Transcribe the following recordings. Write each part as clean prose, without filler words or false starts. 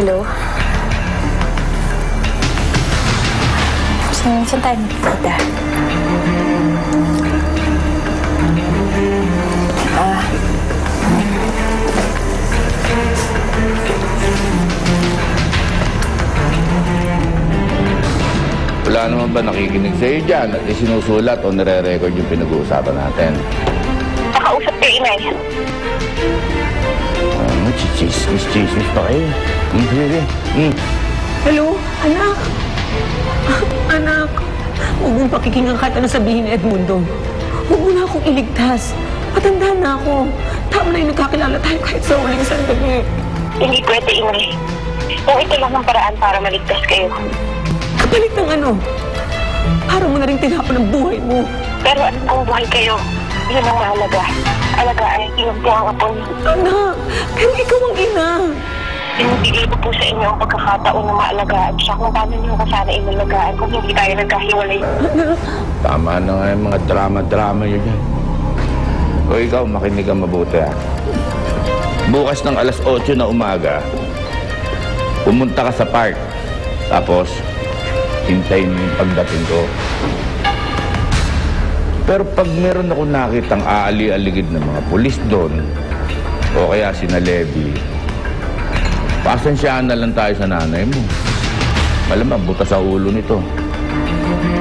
Hello? Saan tayo magkita? Wala naman ba nakikinig sa'yo dyan at isinusulat o nire-record yung pinag-uusapan natin? Nakausap ko yung inay. Chismis pa kayo. Hello, anak. Anak, huwag mong pakikinggan kahit ano sabihin ni Edmundo. Huwag mo na akong iligtas. Matanda na ako. Tama na yung nagkakilala tayo kahit sa uling sandali. Hindi pwede, inay. Kung ito lang ang paraan para maligtas kayo. Kapalit ng ano? Para mo na rin tinapon ang buhay mo. Pero anong buhay kayo? Yun ang mahalaga. Alagaan yung apo niyo. Anak, pero ikaw ang ina. Pinibigay ko po sa inyo ang pagkakataon na maalagaan siya kung paano niyo ka sana inalagaan kung hindi tayo nagkahiwalay. Anak. Tama na nga yung mga drama-drama yun dyan. O ikaw, makinig ka mabuti ha. Bukas ng alas 8 na umaga, pumunta ka sa park. Tapos, hintayin mo yung pagdating ko. Pero pag meron ako nakitang aali-aligid ng mga pulis doon, o kaya sina Levy, pasensyaan na lang tayo sa nanay mo. Malamang, buta sa ulo nito.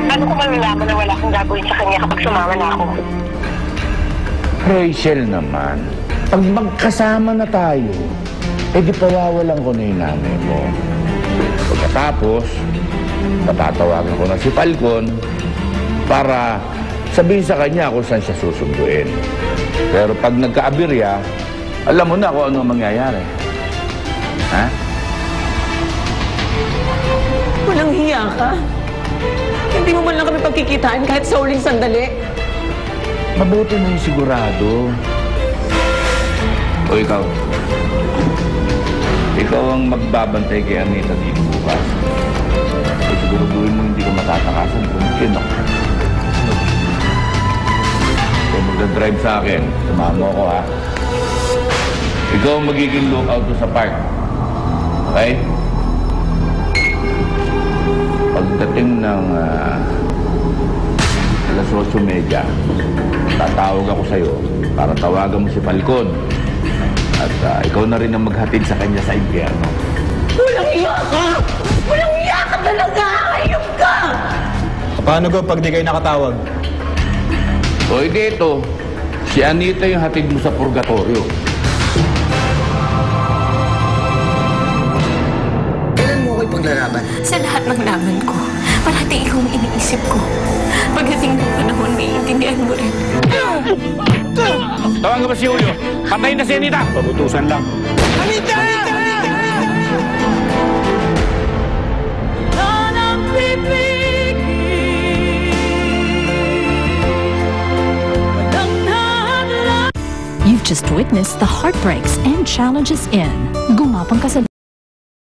Ano ko malalaman na wala akong gagawin sa kanya kapag sumama na ako? Rachel naman, pag magkasama na tayo, di pawawalan ko na yung nanay mo. Pagkatapos, patatawagan ko na si Falcon para sabihin sa kanya kung saan siya susunduin. Pero pag nagka-abirya, alam mo na kung ano ang mangyayari. Ha? Walang hiya ka. Hindi mo man lang kami pagkikitaan kahit sa uling sandali. Mabuti na yung sigurado. O ikaw? Ikaw ang magbabantay kay Anita dito bukas. So, siguraduhin mo hindi ko matatakasan kung sino. Kung magdadrive sa akin, sumama ko ha. Ikaw ang magiging lookout sa park. Okay? Pagdating ng alas 8:30, tatawag ako sa'yo para tawagan mo si Falcon. At ikaw na rin ang maghatid sa kanya sa impyerno. Walang hiya ka! Walang hiya ka talaga! Hayop ka! Paano go pag di kayo nakatawag? O ito, si Anita yung hatid mo sa purgatorio. Kailan mo ako'y paglalaban? Sa lahat ng laban ko, parati ikaw ang iniisip ko. Pagdating ng panahon, naiintindihan mo rin. Tawagan ba si Julio? Patayin na si Anita! Pabutusan lang. Anita! You've just witnessed the heartbreaks and challenges in Gumapang Ka sa